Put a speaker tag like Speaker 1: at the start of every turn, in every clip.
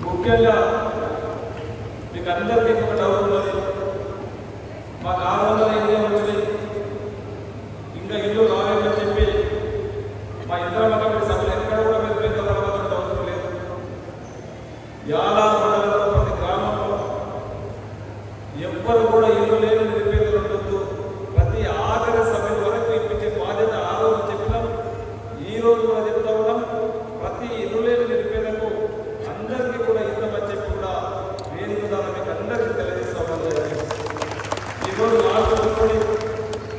Speaker 1: ముఖ్యంగా మీకు అందరికీ ఒక డౌట్ ఉన్నది. మాకు 600 ఇల్లు వచ్చినాయి, ఇంకా ఇల్లు రాలేదని చెప్పి మా ఇంద్రమ్మ కమిటీ సభలు ఎక్కడ కూడా మీరు పెద్ద తర్వాత అవసరం లేదు. యాలాది మండలంలో ప్రతి గ్రామంలో ఎవ్వరు కూడా ఇల్లు లేని నిరుపేదలు ఉండొద్దు. ప్రతి ఆఖరి సభ్యుల వరకు ఇప్పించే బాధ్యత ఆ రోజు చెప్పినాం, ఈ రోజు కూడా చెప్తా ఉన్నాం. ప్రతి ఇల్లు లేని నిరుపేదలకు అందరికీ కూడా ఇద్దామని చెప్పి కూడా వేదిక ద్వారా మీకు అందరికీ తెలియజేస్తామని ఈరోజు ఆలోచించుకొని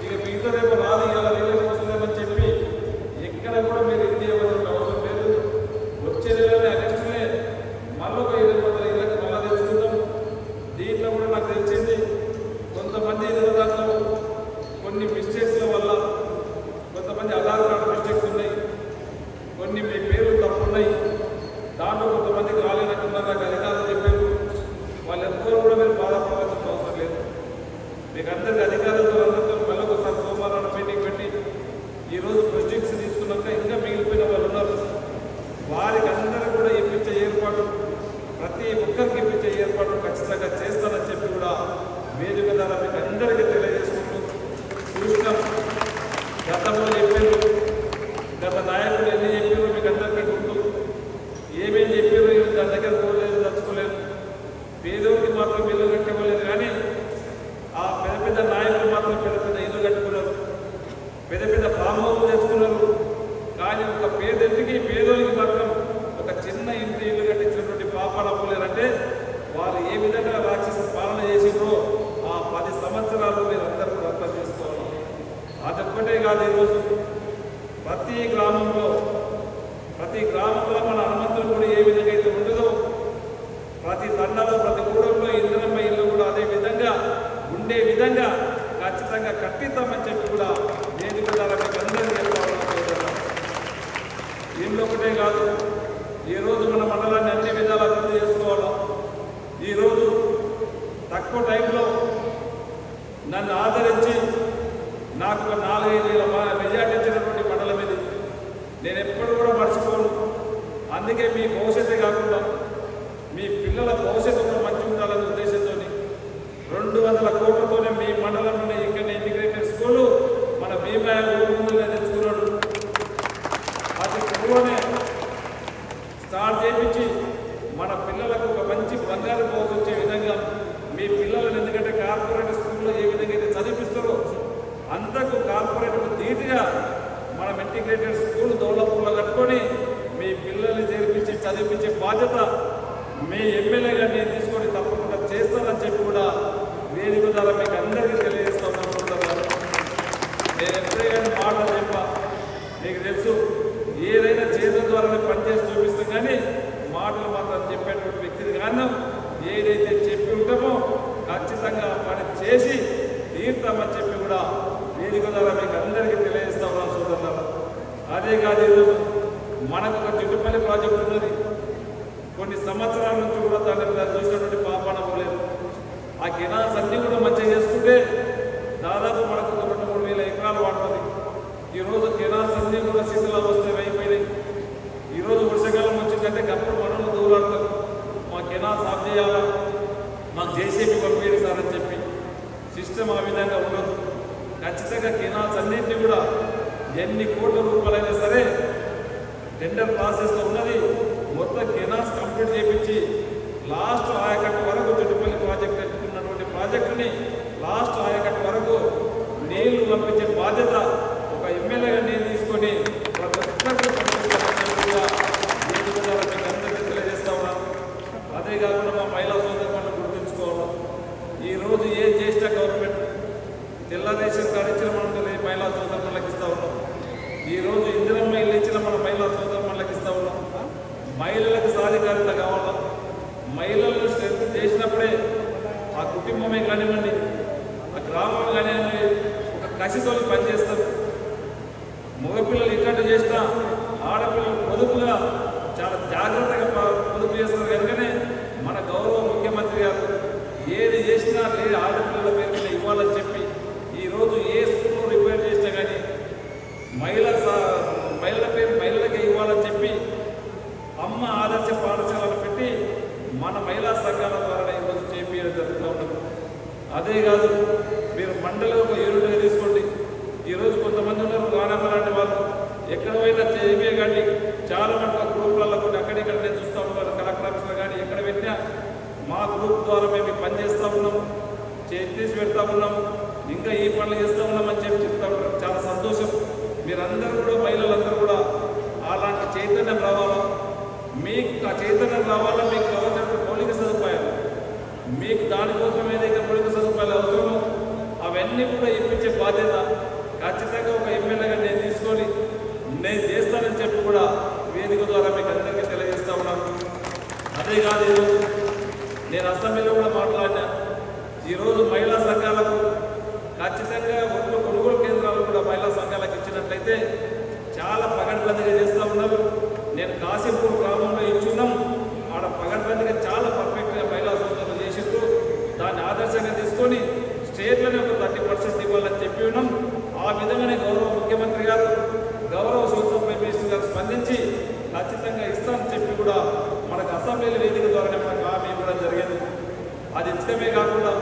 Speaker 1: ఇక మిగతా రేపు రాదు ఇలా నీళ్ళకి వస్తుందని చెప్పి ఎక్కడ కూడా మీరు ఇది చేయవలసిన అవసరం లేదు. వచ్చే నెలనే నెక్స్ట్నే మళ్ళీ ఒక 700 ఇళ్ళకి మళ్ళీ తెచ్చుకుందాం. దీంట్లో కూడా నాకు తెలిసింది కొంతమంది ఇతర దాంట్లో కొన్ని మిస్టేక్స్ల వల్ల కొంతమంది ఆధార్ కార్డు మిస్టేక్స్ ఉన్నాయి, కొన్ని మీ పేర్లు తప్పున్నాయి, దాంట్లో కొంతమందికి రాలేనట్టున్నారు. నాకు అధికారులు చెప్పారు, వాళ్ళెందరూ కూడా మీరు బాధపడాల్సిన అవసరం లేదు. మీకు అందరికీ అధికారులతో అందరితో మళ్ళీ ఒకసారి సోమవారం మీటింగ్ పెట్టి ఈరోజు ప్రొజెక్ట్స్ తీసుకున్నాక ఇంకా మిగిలిపోయిన వాళ్ళు ఉన్నారు, వారికి అందరూ కూడా ఇప్పించే ఏర్పాటు, ప్రతి ఒక్కరికి ఇప్పించే ఏర్పాటు ఖచ్చితంగా చేస్తానని చెప్పి కూడా వేదిక ద్వారా మీకు అందరికీ తెలియజేసుకుంటూ చూసినాం. గతంలో చెప్పారు, గత నాయకులు ఎన్ని చెప్పారు మీకు అందరికీ గుర్తు. ఏమేమి చెప్పారు దాని దగ్గర పోలేదు, తచ్చుకోలేదు. పేదోడికి మాత్రం ఇల్లు కట్టుకోలేదు, కానీ ఆ పెద్ద పెద్ద నాయకులు మాత్రం పెద్ద పెద్ద ఇల్లు కట్టుకున్నారు, పెద్ద పెద్ద ఫామ్ హౌస్ తెచ్చుకున్నారు. కానీ ఒక పేదోడికి మాత్రం ఒక చిన్న ఇల్లు కట్టించినటువంటి పాపాలు అవ్వలేరంటే వాళ్ళు ఏ విధంగా రాక్షస పాలన చేసిండ్రో ఆ 10 సంవత్సరాలు మీరు అందరూ కూడా అర్థం చేసుకోవాలి. అదొక్కటే కాదు, ఈరోజు ప్రతి గ్రామంలో మన హనుమంతులు కూడా ఏ విధంగా అయితే ఉండదో ప్రతి తండలో ప్రతి ఊళ్ళో ఇంద్రమ్మ ఇల్లు కూడా అదే విధంగా ఉండే విధంగా ఖచ్చితంగా కట్టిద్దామని చెప్పి కూడా వేదిక ద్వారా మీకు అందరికీ చెప్పుకోవాలి. ఇల్లు ఒకటే కాదు, ఈరోజు మన మండలాన్ని అన్ని విధాలు అభివృద్ధి చేసుకోవాలి. ఈరోజు తక్కువ టైంలో నన్ను ఆదరించి నాకు 4-5 మెజార్టీ ఇచ్చినటువంటి మండలం ఇది. నేను ఎప్పుడు కూడా మర్చిపోను. అందుకే మీ భవిష్యత్తే కాకుండా మీ పిల్లల భవిష్యత్తు కూడా మంచిగా ఉండాలనే ఉద్దేశంతో 200 కోట్లతోనే మీ మండలంలోనే ఇక్కడ ఇంటిగ్రేటెడ్ స్కూలు మన భీమరాయ ముందుగా తెచ్చుకున్నాడు. అది స్కూల్లోనే స్టార్ట్ చేయించి మన పిల్లలకు ఒక మంచి బంగారు భవిష్యత్తు వచ్చే విధంగా మీ పిల్లలను, ఎందుకంటే కార్పొరేట్ స్కూల్లో ఏ విధంగా అయితే చదివిస్తారో అంతకు కార్పొరేట్కు ధీటుగా మనం ఇంటిగ్రేటెడ్ స్కూల్ దౌలపూర్లో కట్టుకొని మీ పిల్లల్ని చేర్పించి చదివించే బాధ్యత మీ ఎమ్మెల్యేగా నేను తీసుకొని తప్పకుండా చేస్తానని చెప్పి కూడా వేదిక ద్వారా మీకు అందరికీ తెలియజేస్తాను. నేను ఎప్పుడైనా మాటలు చెప్పా, మీకు తెలుసు ఏదైనా చేతుల ద్వారానే పనిచేసి చూపిస్తాం, కానీ మాటలు మాత్రం చెప్పేటువంటి వ్యక్తిని కారణం ఏదైతే చెప్పి ఉంటామో ఖచ్చితంగా పని చేసి తీరుతామని చెప్పి కూడా వేదిక ద్వారా మీకు అందరికీ తెలియజేస్తా ఉన్నాం సోదరులారా. అదే కాదు, ఈరోజు మనకు ఒక చుట్టుపల్లి ప్రాజెక్టు ఉన్నది. కొన్ని సంవత్సరాల నుంచి కూడా దాన్ని చూసినటువంటి పాపాన పోలేదు. ఆ కెనాల్స్ అన్నీ కూడా మంచిగా చేసుకుంటే దాదాపు మనకు 2-3 వేల ఎకరాలు వాడుతుంది. ఈరోజు కెనాల్స్ అన్నీ కూడా శిథిలావస్థ అయిపోయినాయి. ఈరోజు వర్షాకాలం వచ్చిందంటే అప్పుడు మనల్ని దూరాడతారు, మా కెనాల్స్ ఆఫ్ చేయాలా, మాకు జేసీబీ పంపించారు సార్ అని చెప్పి. సిస్టమ్ ఆ విధంగా ఉండదు. ఖచ్చితంగా కెనాల్స్ అన్నింటినీ కూడా ఎన్ని కోట్ల రూపాయలైనా సరే టెండర్ ప్రాసెస్లో ఉన్నది. మొత్తం కెనాల్స్ కంప్లీట్ చేయించి లాస్ట్ ఆయకట్టు వరకు చుట్టుపల్లి ప్రాజెక్ట్ పెట్టుకున్నటువంటి ప్రాజెక్టుని లాస్ట్ ఆయకట్టు వరకు నీళ్లు పంపించే బాధ్యత ఒక ఎమ్మెల్యేగా నేను తీసుకొని ప్రతి ఒక్కరికి అందరికీ తెలియజేస్తా ఉన్నాను. అదే కాకుండా మా మహిళా సోదరులను గుర్తుంచుకోవాలి. ఈరోజు ఏ జ్యేష్ఠ గవర్నమెంట్ తెల్లదేశం కాడిచ్చిన మనం మహిళా సోదరులకు ఇస్తా ఉన్నాం. ఈరోజు ఇందిరమ్మ ఇల్లు ఇచ్చిన మన మహిళా సోదరులకు ఇస్తా ఉన్నాం. మహిళలకు సాధికారత కావాలా, మహిళలను స్ట్రెంత్ చేసినప్పుడే ఆ కుటుంబమే కానివ్వండి, ఆ గ్రామం కానివ్వండి ఒక కసితో పనిచేస్తారు. మగపిల్లలు ఇట్లాంటి చేసినా ఆడపిల్లలు పొదుపుగా చాలా జాగ్రత్తగా పొదుపు చేస్తారు. కనుకనే మన గౌరవ ముఖ్యమంత్రి గారు ఏది చేసినా లేదు ఆడపిల్లల పేరు మీద ఇవ్వాలని చెప్పి ఈరోజు ఏ స్కూల్లో రిపేర్ చేసినా కానీ మహిళల పేరు మహిళలకే ఇవ్వాలని చెప్పి అమ్మ ఆదర్శ పాఠశాలను పెట్టి అదే కాదు, మీరు మండలి ఒక యూనిట్గా తీసుకోండి. ఈరోజు కొంతమంది ఉన్నారు రానమ్మ లాంటి వాళ్ళు, ఎక్కడ పోయినా చేయమే కానీ చాలా మంది గ్రూపులలో కూడా అక్కడిక్కడ నేను చూస్తూ ఉంటాను. కలెక్టర్ ఆఫీస్లో కానీ ఎక్కడ పెట్టినా మా గ్రూప్ ద్వారా మేము పనిచేస్తూ ఉన్నాం, తీసి పెడతా ఉన్నాం, ఇంకా ఈ పనులు చేస్తూ ఉన్నామని చెప్తా ఉంటారు. చాలా సంతోషం. మీరందరూ కూడా మహిళలందరూ కూడా అలాంటి చైతన్యం రావాలా. మీకు ఆ చైతన్యం రావాలా. మీకు కావాల్సిన మౌలిక సదుపాయాలు, మీకు దానికోసం ఏదైతే మౌలిక సదుపాయాలు అవసరమో అవన్నీ కూడా ఇప్పించే బాధ్యత ఖచ్చితంగా ఒక ఎమ్మెల్యేగా నేను తీసుకొని నేను చేస్తానని చెప్పి కూడా వేదిక ద్వారా మీకు అందరికీ తెలియజేస్తా ఉన్నాను. అదే కాదు, ఈరోజు నేను అసెంబ్లీలో కూడా మాట్లాడినా. ఈరోజు మహిళా సంఘాలకు ఖచ్చితంగా ఒడ్లు కొనుగోలు కేంద్రాలు కూడా మహిళా సంఘాలకు ఇచ్చినట్లయితే చాలా పగడ్బందీగా చేస్తూ ఉన్నారు. నేను కాశీపూర్ గ్రామంలో ఇచ్చున్నాం. ఆడ పగడ్బందీగా చాలా పర్ఫెక్ట్గా మహిళా సోదరులు చేసిండ్రు. దాన్ని ఆదర్శంగా తీసుకొని స్టేట్లోనే ఒక 30% ఇవ్వాలని చెప్పి ఉన్నాం. ఆ విధంగానే గౌరవ ముఖ్యమంత్రి గారు, గౌరవ సోషల్ మినిస్టర్ గారు స్పందించి ఖచ్చితంగా ఇస్తానని చెప్పి కూడా మనకు అసెంబ్లీ వేదిక ద్వారానే మనకు హామీ ఇవ్వడం జరిగింది. అది ఇచ్చడమే కాకుండా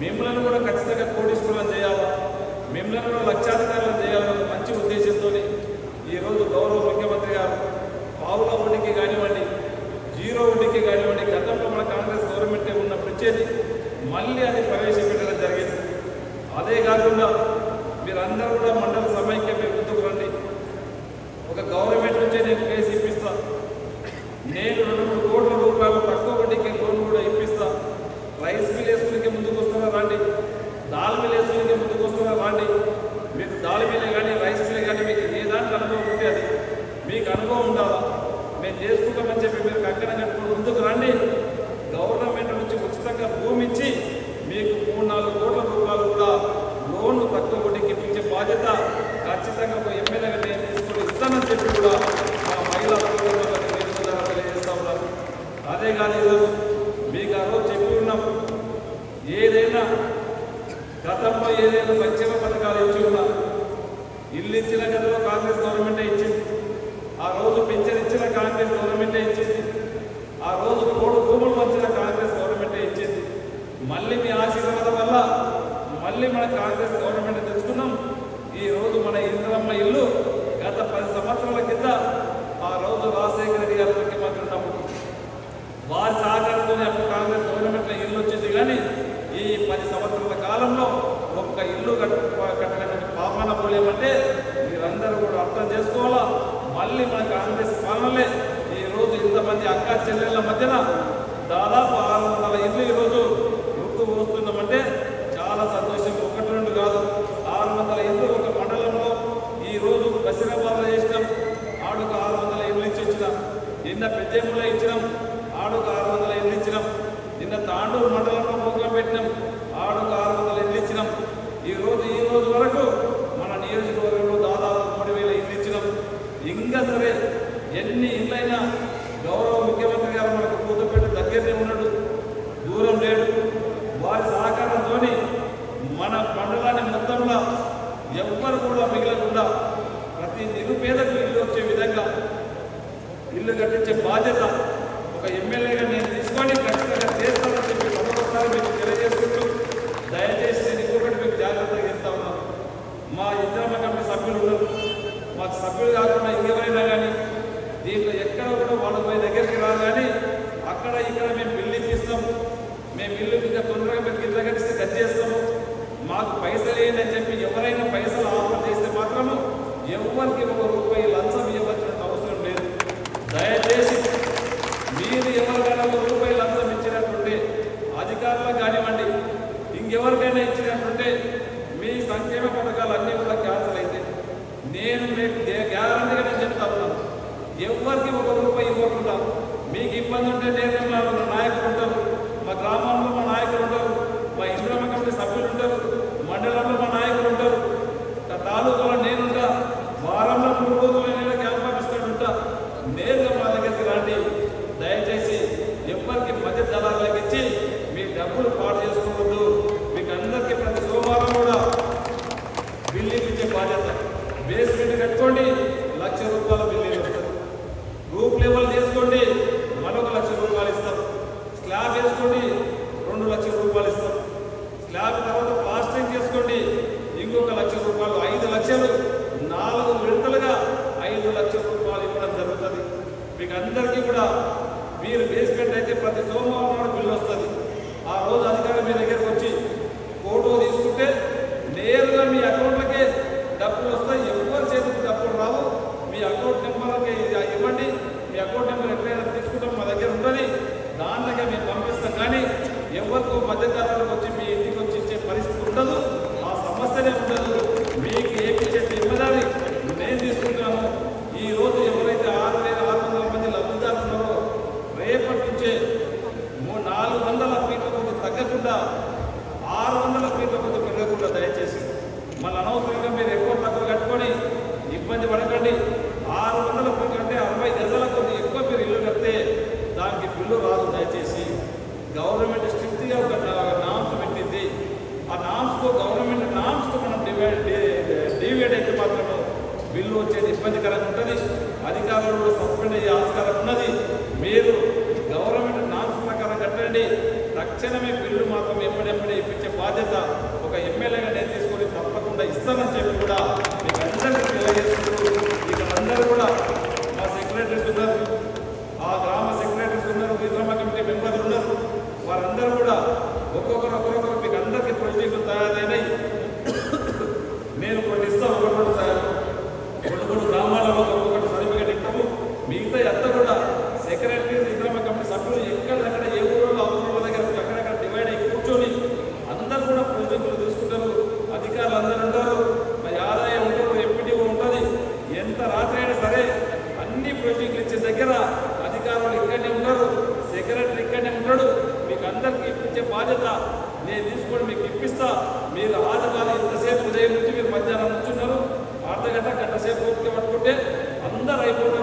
Speaker 1: మిమ్మల్ని కూడా ఖచ్చితంగా కోటీశ్వరులను చేయాలా, మిమ్మల్ని కూడా లక్షాధికారులను చేయాలన్న మంచి ఉద్దేశంతో ఈరోజు గౌరవ ముఖ్యమంత్రి గారు పావుల వడ్డీకి కానివ్వండి, 0 వడ్డీకి కానివ్వండి, గతంలో మన కాంగ్రెస్ గవర్నమెంటే ఉన్నప్పుడు ఇచ్చేది, మళ్ళీ అది ప్రవేశపెట్టడం జరిగింది. అదే కాకుండా మీరందరూ కూడా మండల సమైక్యం మీరు ముందుకు రండి. ఒక గవర్నమెంట్ నుంచే నేను కేసు ఇప్పిస్తా. నేను 2-3 కోట్ల రూపాయలు తక్కువ వడ్డీకి లోన్ కూడా ఇప్పిస్తా. రైస్ మిల్ వేసుకునే ముందుకు వస్తున్నా రండి, దాల్ మిల్ వేసుకునే ముందుకు వస్తున్నా రండి. మీకు దాల్ మిల్లే కానీ రైస్ మిల్లే కానీ మీకు ఏ దాంట్లో అనుభవం ఉంటే అది మీకు అనుభవం ఉండాలా. మేము చేసుకుంటామని చెప్పి మీరు కంకణం కట్టుకుని ముందుకు రండి. గవర్నమెంట్ నుంచి ఉచితంగా భూమి ఇచ్చి మీకు 3-4 కోట్ల రూపాయలు కూడా లోన్ తక్కువ వడ్డీకి ఇప్పించే బాధ్యత ఖచ్చితంగా ఒక ఎమ్మెల్యేగా నేను తీసుకొని ఇస్తానని చెప్పి కూడా మా మహిళా తెలియజేస్తా ఉన్నారు. అదే కానీ ఈరోజు మీకు ఆ రోజు చెప్పి ఉన్నాం, ఏదైనా గతంలో ఏదైనా సంక్షేమ పథకాలు ఇచ్చి ఉన్నా, ఇల్లు ఇచ్చిన గదిలో కాంగ్రెస్ గవర్నమెంటే ఇచ్చింది. ఆ రోజు పింఛన్ ఇచ్చిన కాంగ్రెస్ గవర్నమెంటే ఇచ్చింది. ఆ రోజు కోడు భూములు వచ్చిన కాంగ్రెస్ గవర్నమెంటే ఇచ్చింది. మళ్ళీ మీ ఆశీర్వాదం వల్ల మళ్ళీ మన కాంగ్రెస్ గవర్నమెంట్ తెచ్చుకున్నాం. ఈరోజు మన ఇంద్రమ్మ ఇల్లు గత 10 సంవత్సరాల కింద ఆ రోజు రాజశేఖర రెడ్డి గారు ముఖ్యమంత్రి ఉన్నప్పుడు వారి సహకారంతోనే అప్పుడు కాంగ్రెస్ గవర్నమెంట్లో ఇల్లు వచ్చింది. కానీ ఈ 10 సంవత్సరాల కాలంలో ఒక్క ఇల్లు కట్టడానికి పాపాన పోలేమంటే మీరందరూ కూడా అర్థం చేసుకోవాలా. మళ్ళీ మన కాంగ్రెస్ పాలనలే ఈరోజు ఇంతమంది అక్క చెల్లెళ్ళ మధ్యన దాదాపు 600 ఇల్లు ఈరోజు గుర్తు వస్తున్నామంటే చాలా సంతోషం. 1-2 కాదు, 600 ఇల్లు ఒక మండలంలో ఈరోజు బసిరాబాద్లో చేసినాం. ఆడుకు 600 ఇల్లు ఇచ్చి వచ్చినాం. నిన్న పెద్దేములో ఇచ్చినాం, ఆడుకు 600 ఇల్లు ఇచ్చినాం. నిన్న తాండూరు మండలంలో ప్రోగ్రాం పెట్టినాం, ఆడుకు 600 ఇల్లు ఇచ్చినాం. ఈ రోజు వరకు మన నియోజకవర్గంలో దాదాపు 3000 ఇల్లు ఇచ్చినాం. ఇంకా సరే ఎన్ని ఇళ్ళైనా గౌరవ ముఖ్యమంత్రి గారు మనకు కూతపెట్టి దగ్గరనే ఉన్నాడు, దూరం లేడు. వారి సహకారంతో మన మండలాన్ని మొత్తంలో ఎవ్వరు కూడా మిగలకుండా ప్రతి నిరుపేదకు ఇల్లు వచ్చే విధంగా ఇల్లు కట్టించే బాధ్యత ఒక ఎమ్మెల్యేగా నేను తీసుకొని ఖచ్చితంగా చేస్తానని చెప్పి మరొకసారి మీకు తెలియజేసుకుంటూ, దయచేసి నేను ఇంకొకటి మీకు జాగ్రత్తగా చెప్తా ఉన్నాను. మా ఇంద్రమ్మ కమిటీ సభ్యులు ఉన్నారు, మాకు సభ్యులు కాకుండా ఇంకెవరైనా కానీ దీంట్లో ఎక్కడ కూడా వాళ్ళ పోయి దగ్గరికి రాదు. కానీ అక్కడ ఇక్కడ మేము బిల్లు ఇప్పిస్తాం, మేము ఇల్లు ఇంకా తొందరగా మేము గిట్ల కట్టిస్తే గది చేస్తాము, మాకు పైసలు వేయండి అని చెప్పి ఎవరైనా పైసలు ఆఫర్ చేస్తే మాత్రము ఎవరికి 1 రూపాయి లంచం ఇవ్వాల్సిన అవసరం లేదు. దయచేసి మీరు ఎవరికైనా 1 రూపాయి లంచం ఇచ్చినట్టుంటే అధికారులకు కానివ్వండి, ఇంకెవరికైనా ఇచ్చినట్టుంటే మీ సంక్షేమ పథకాలు అన్నీ కూడా క్యాన్సిల్ అయితే నేను మీకు గ్యారంటీగా నేను చెప్తా ఉన్నాను. ఎవరికి 1 రూపాయి ఇవ్వకుండా మీకు ఇబ్బంది ఉంటే నేను మా నాయకులు ఉంటారు, మా గ్రామంలో మా నాయకులు ఉంటారు, మా ఇంద్రమ్మ కమిటీ సభ్యులు ఉంటారు, మండలంలో మా నాయకులు ఉంటారు, తాలూకాలో నేనుంటా, వారంలో 3 రోజులు నేను క్యాంప్ ఆఫీస్లో ఉంటా. నేరుగా మా దగ్గరికి రండి. దయచేసి ఎవరికి మధ్య దళాలకు ఇచ్చి మీ డబ్బులు పాడు చేసుకోవద్దు. మీకు అందరికీ ప్రతి సోమవారం కూడా బిల్లు ఇచ్చే బాధ్యత. బేస్మెంట్ కట్టుకోండి, 1,00,000 రూపాయల బిల్లు వస్తుంది. గ్రూప్ లెవెల్ చేసుకోండి, మరొక 1,00,000 రూపాయలు ఇస్తారు. మధ్యకాలంలో వచ్చి మీ ఇంటికి వచ్చి ఇచ్చే పరిస్థితి ఉండదు, ఆ సమస్యనే ఉండదు. మీకు ఏమిచ్చే జిమ్మదారి నేను తీసుకుంటాను. ఈ రోజు ఎవరైతే 6,600 మంది లబ్ధిదారులు ఉన్నారో రేపటి నుంచే 400 ఫీట్ల కొద్ది తగ్గకుండా 600 ఫీట్ల కొద్ది పెరగకుండా దయచేసి మళ్ళీ అనవసరంగా మీరు ఎక్కువ తక్కువ కట్టుకొని ఇబ్బంది పడకండి. 600 ఫీట్లు అంటే 60 గజాల కొద్ది ఎక్కువ మీరు ఇల్లు కడితే దానికి బిల్లు రాదు. దయచేసి గవర్నమెంట్ స్ట్రిక్ట్గా ఒక నామ్స్ పెట్టింది. ఆ నామ్స్కు గవర్నమెంట్ నామ్స్కు మనం డివైడ్ అయితే మాత్రమే బిల్లు వచ్చేది ఇబ్బందికరంగా ఉంటుంది. అధికారులు సస్పెండ్ అయ్యే ఆస్కారం ఉన్నది. మీరు గవర్నమెంట్ నామ్స్ ప్రకారం కట్టండి. తక్షణమే బిల్లు మాత్రం ఎప్పుడెప్పుడే ఇప్పించే బాధ్యత ఒక ఎమ్మెల్యేగా నేను తీసుకొని తప్పకుండా ఇస్తానని చెప్పి కూడా మీకు అందరికీ తెలియజేసుకుంటూ, ఇక్కడ అందరూ కూడా మా సెక్రటరీస్ ఉన్నారు, ఆ గ్రామ సెక్రటరీస్ ఉన్నారు, విగ్రమ కమిటీ మెంబర్లు ఉన్నారు. వారందరూ కూడా ఒక్కొక్కరు మీకు అందరికీ ప్రొజెక్టులు తయారైనాయి. నేను కొన్ని ఇస్తాను, ఒకటి గ్రామాలలో ఒక్కొక్కటి సర్టిఫికేట్ ఇస్తాము. మిగతా అంతా కూడా సెక్రటరీ విగ్రమ కమిటీ సభ్యులు ఎక్కడెక్కడ ఏ ఊళ్ళో ఆ ఊళ్ళ దగ్గర అక్కడక్కడ డివైడ్ అయ్యి కూర్చొని అందరూ కూడా ప్రొజెక్టులు తీసుకుంటారు. అధికారులు అందరూ ఉంటారు, మరి ఆదాయం ఉంటారు, ఎంపీడీఓ ఉంటుంది. ఎంత రాత్రి అయినా సరే అన్ని ప్రొజెక్టులు ఇచ్చే దగ్గర అధికారులు ఇక్కడనే ఉంటారు, సెక్రటరీ ఇక్కడనే ఉంటాడు. మీకు అందరికీ ఇప్పించే బాధ్యత నేను తీసుకొని మీకు ఇప్పిస్తా. మీరు ఆదగాలి ఇంతసేపు ఉదయం నుంచి మీరు మధ్యాహ్నం నుంచి ఉన్నారు, అర్ధగంట గంట సేపు ఓపిక పట్టుకుంటే అందరూ అయిపోతారు.